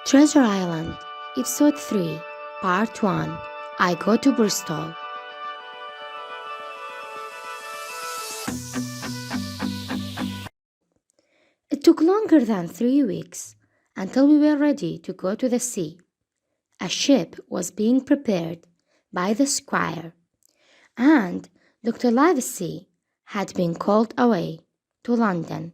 Treasure Island, Episode 3, Part 1. I go to Bristol. It took longer than 3 weeks until we were ready to go to the sea. A ship was being prepared by the squire, and Dr. Livesey had been called away to London.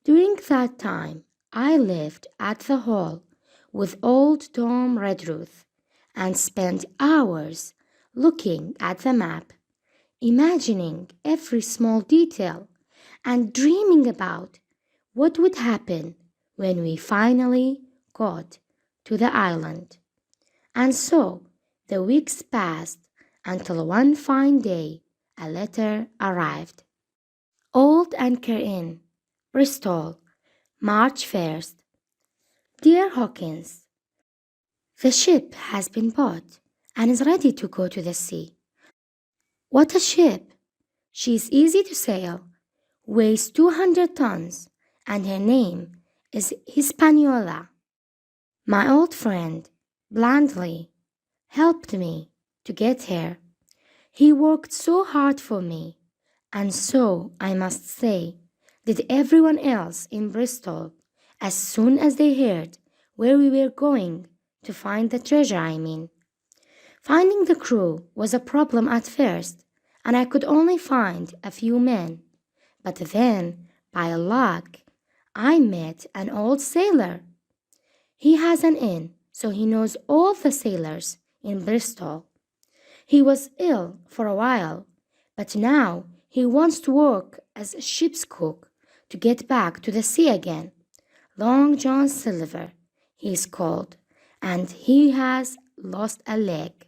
During that time, I lived at the Hall with old Tom Redruth and spent hours looking at the map, imagining every small detail and dreaming about what would happen when we finally got to the island. And so the weeks passed until one fine day a letter arrived. Old Anchor Inn, Bristol, March 1st. Dear Hawkins, the ship has been bought and is ready to go to the sea. What a ship! She is easy to sail, weighs 200 tons, and her name is Hispaniola. My old friend, Blandly, helped me to get here. He worked so hard for me, and so, I must say, did everyone else in Bristol as soon as they heard where we were going to find the treasure, Finding the crew was a problem at first, and I could only find a few men. But then, by luck, I met an old sailor. He has an inn, so he knows all the sailors in Bristol. He was ill for a while, but now he wants to work as a ship's cook to get back to the sea again. Long John Silver, he is called, and he has lost a leg.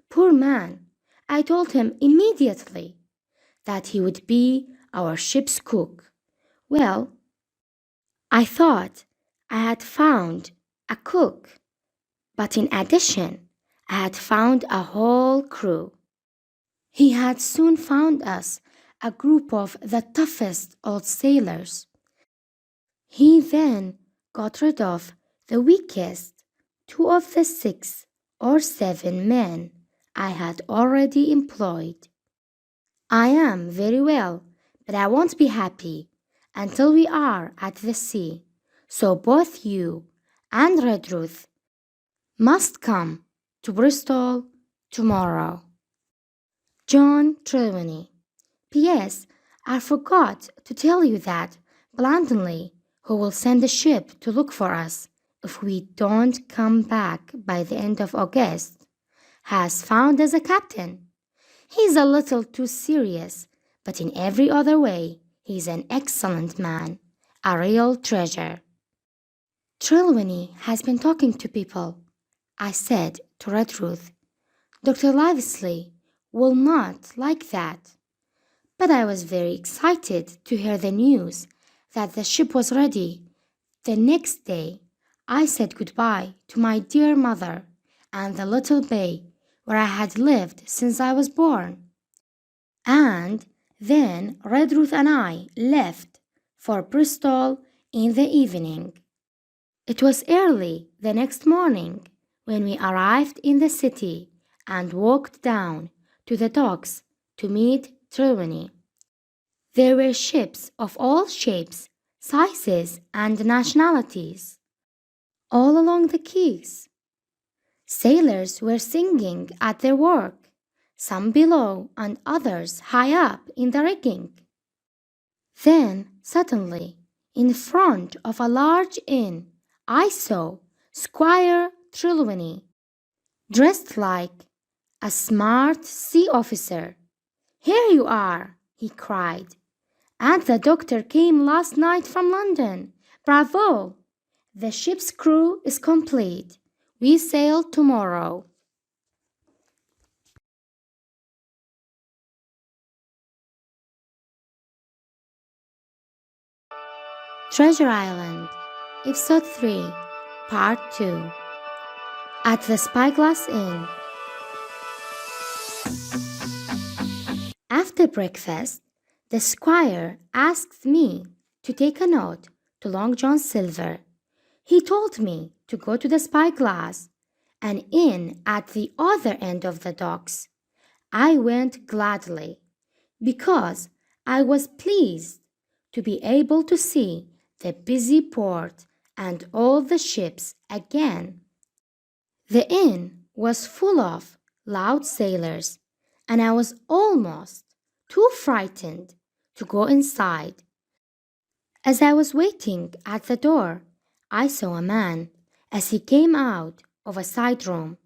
Poor man, I told him immediately that he would be our ship's cook. Well, I thought I had found a cook, but in addition, I had found a whole crew. He had soon found us a group of the toughest old sailors. He then got rid of the weakest 2 of the 6 or 7 men I had already employed. I am very well, but I won't be happy until we are at the sea, so both you and Redruth must come to Bristol tomorrow. John Trelawney. P.S. I forgot to tell you that Blandly, who will send a ship to look for us if we don't come back by the end of August, has found us a captain. He's a little too serious, but in every other way, he's an excellent man, a real treasure. Trelawney has been talking to people, I said to Redruth. Dr. Livesey will not like that. But I was very excited to hear the news that the ship was ready. The next day, I said goodbye to my dear mother and the little bay where I had lived since I was born. And then Redruth and I left for Bristol in the evening. It was early the next morning when we arrived in the city and walked down to the docks to meet Trelawney. There were ships of all shapes, sizes, and nationalities all along the quays. Sailors were singing at their work, some below and others high up in the rigging. Then, suddenly, in front of a large inn, I saw Squire Trelawney, dressed like a smart sea officer. "Here you are," he cried. "And the doctor came last night from London. Bravo! The ship's crew is complete. We sail tomorrow." Treasure Island, Episode 3, Part 2. At the Spyglass Inn. After breakfast, the squire asked me to take a note to Long John Silver. He told me to go to the spyglass and in at the other end of the docks. I went gladly because I was pleased to be able to see the busy port and all the ships again. The inn was full of loud sailors, and I was almost too frightened to go inside. As I was waiting at the door, I saw a man as he came out of a side room,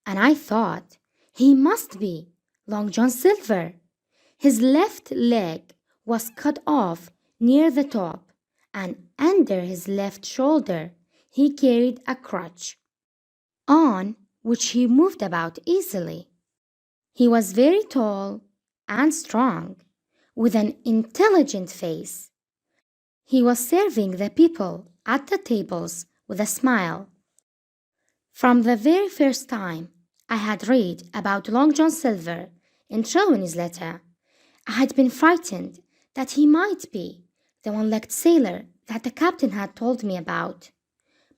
and I thought he must be Long John Silver. His left leg was cut off near the top, and under his left shoulder he carried a crutch, on which he moved about easily. He was very tall and strong, with an intelligent face. He was serving the people at the tables with a smile. From the very first time I had read about Long John Silver in Trelawney's letter, I had been frightened that he might be the one-legged sailor that the captain had told me about.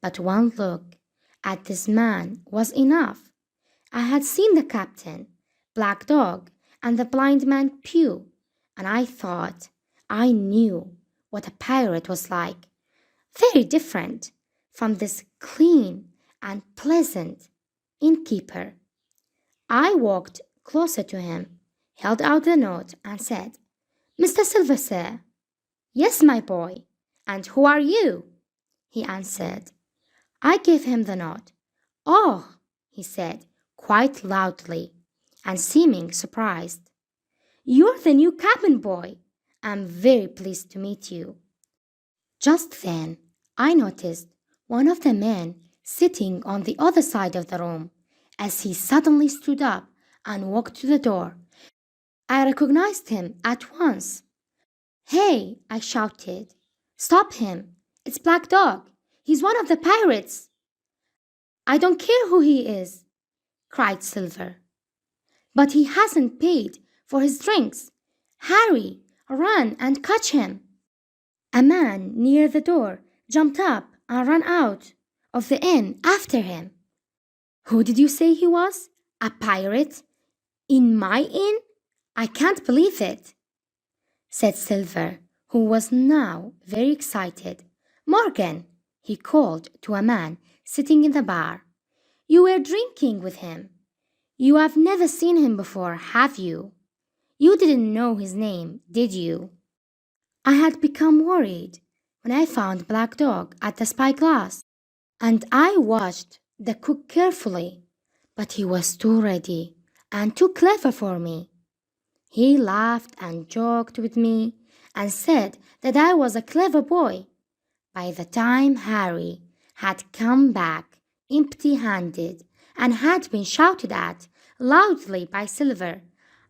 But one look at this man was enough. I had seen the captain, Black Dog, and the blind man Pew, and I thought I knew what a pirate was like, very different from this clean and pleasant innkeeper. I walked closer to him, held out the note, and said, "Mr. Silver, sir." "Yes, my boy. And who are you?" he answered. I gave him the note. "Oh," he said, quite loudly, and seeming surprised. "You're the new cabin boy. I'm very pleased to meet you." Just then, I noticed one of the men sitting on the other side of the room as he suddenly stood up and walked to the door. I recognized him at once. "Hey," I shouted. "Stop him. It's Black Dog. He's one of the pirates." "I don't care who he is," cried Silver. "But he hasn't paid for his drinks. Hurry, run and catch him." A man near the door jumped up and ran out of the inn after him. "Who did you say he was? A pirate? In my inn? I can't believe it," said Silver, who was now very excited. "Morgan," he called to a man sitting in the bar, "you were drinking with him. You have never seen him before, have you? You didn't know his name, did you?" I had become worried when I found Black Dog at the spyglass, and I watched the cook carefully, but he was too ready and too clever for me. He laughed and joked with me and said that I was a clever boy. By the time Harry had come back empty-handed and had been shouted at loudly by Silver,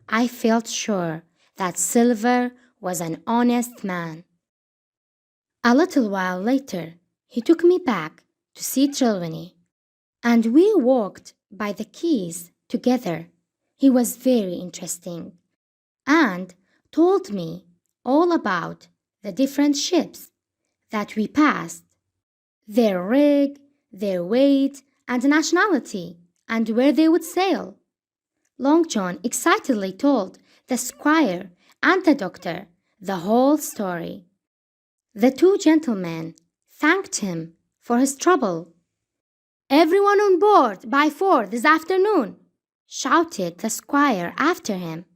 I felt sure that Silver was an honest man. A little while later, he took me back to see Trelawney, and we walked by the quays together. He was very interesting and told me all about the different ships that we passed, their rig, their weight and nationality, and where they would sail. Long John excitedly told the squire and the doctor the whole story. The two gentlemen thanked him for his trouble. "Everyone on board by 4 this afternoon," shouted the squire after him.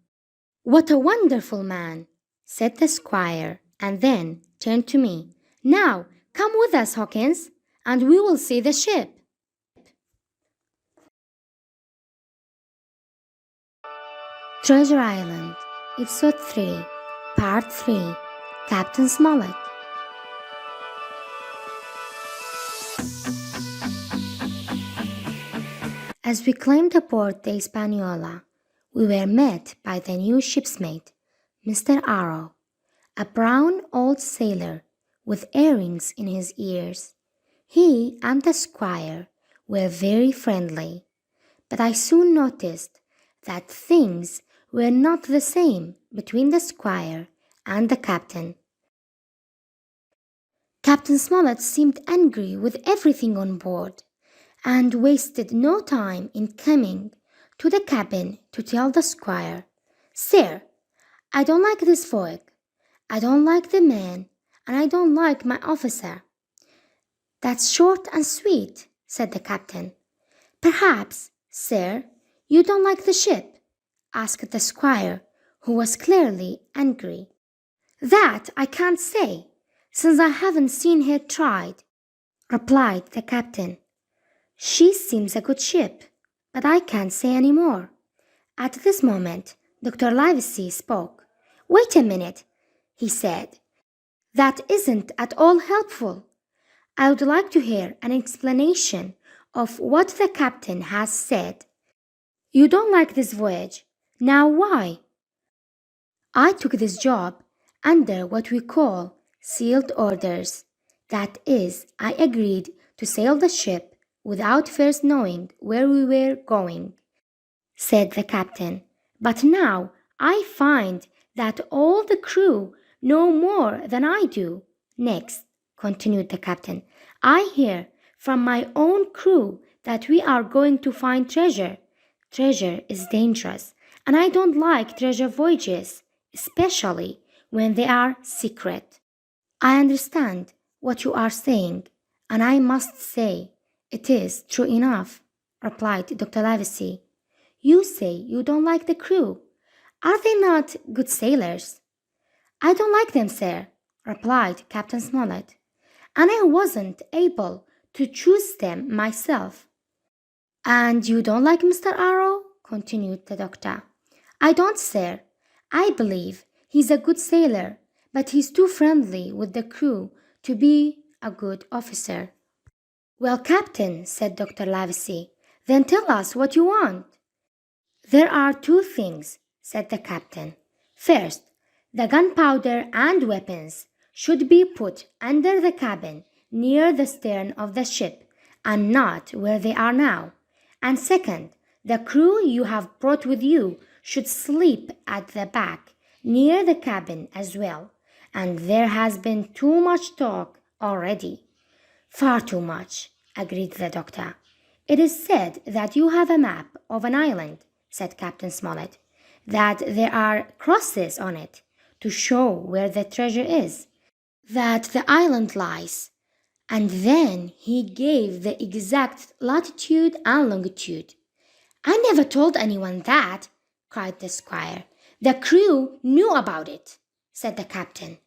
"What a wonderful man," said the squire, and then turned to me. "Now come with us, Hawkins, and we will see the ship." Treasure Island, Episode 3, Part 3, Captain Smollett. As we climbed aboard the Hispaniola, we were met by the new shipmate, Mr. Arrow, a brown old sailor with earrings in his ears. He and the squire were very friendly, but I soon noticed that things were not the same between the squire and the captain. Captain Smollett seemed angry with everything on board. and wasted no time in coming to the cabin to tell the squire, "Sir, I don't like this vogue. I don't like the man, and I don't like my officer." "That's short and sweet," said the captain. "Perhaps, sir, you don't like the ship?" asked the squire, who was clearly angry. "That I can't say, since I haven't seen her tried," replied the captain. "She seems a good ship, but I can't say any more." At this moment, Dr. Livesey spoke. "Wait a minute," he said. "That isn't at all helpful. I would like to hear an explanation of what the captain has said. You don't like this voyage. Now why?" "I took this job under what we call sealed orders. That is, I agreed to sail the ship without first knowing where we were going," said the captain. "But now I find that all the crew know more than I do. Next," continued the captain, "I hear from my own crew that we are going to find treasure. Treasure is dangerous, and I don't like treasure voyages, especially when they are secret." "I understand what you are saying, and I must say it is true enough," replied Dr. Livesey. "You say you don't like the crew. Are they not good sailors?" "I don't like them, sir," replied Captain Smollett, "and I wasn't able to choose them myself." "And you don't like Mr. Arrow?" continued the doctor. "I don't, sir. I believe he's a good sailor, but he's too friendly with the crew to be a good officer." "Well, Captain," said Dr. Livesey, "then tell us what you want." "There are two things," said the captain. "First, the gunpowder and weapons should be put under the cabin near the stern of the ship, and not where they are now. And second, the crew you have brought with you should sleep at the back, near the cabin as well. And there has been too much talk already." "Far too much," agreed the doctor. "It is said that you have a map of an island," said Captain Smollett, "that there are crosses on it to show where the treasure is, that the island lies." And then he gave the exact latitude and longitude. "I never told anyone that," cried the squire. "The crew knew about it," said the captain.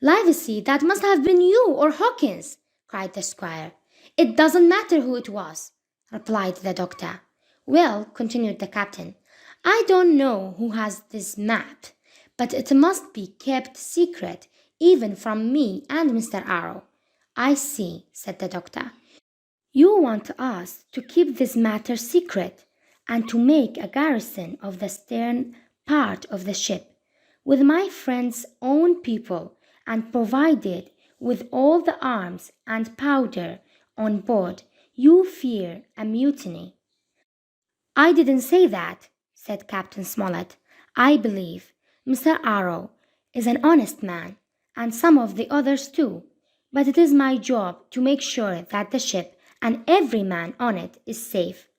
"Livesey, that must have been you or Hawkins," cried the squire. "It doesn't matter who it was," replied the doctor. "Well," continued the captain, "I don't know who has this map, but it must be kept secret even from me and Mr. Arrow." "I see," said the doctor. "You want us to keep this matter secret and to make a garrison of the stern part of the ship with my friend's own people and provided with all the arms and powder on board. You fear a mutiny." "I didn't say that," said Captain Smollett. "I believe Mr. Arrow is an honest man, and some of the others too. But it is my job to make sure that the ship and every man on it is safe.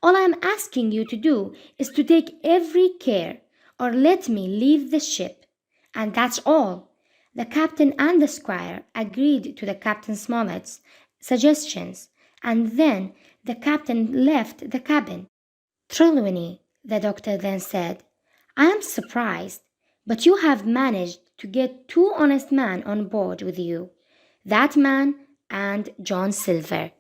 All I am asking you to do is to take every care, or let me leave the ship. And that's all." The captain and the squire agreed to the Captain Smollett's suggestions, and then the captain left the cabin. "Trelawney," the doctor then said, "I am surprised, but you have managed to get two honest men on board with you. That man and John Silver."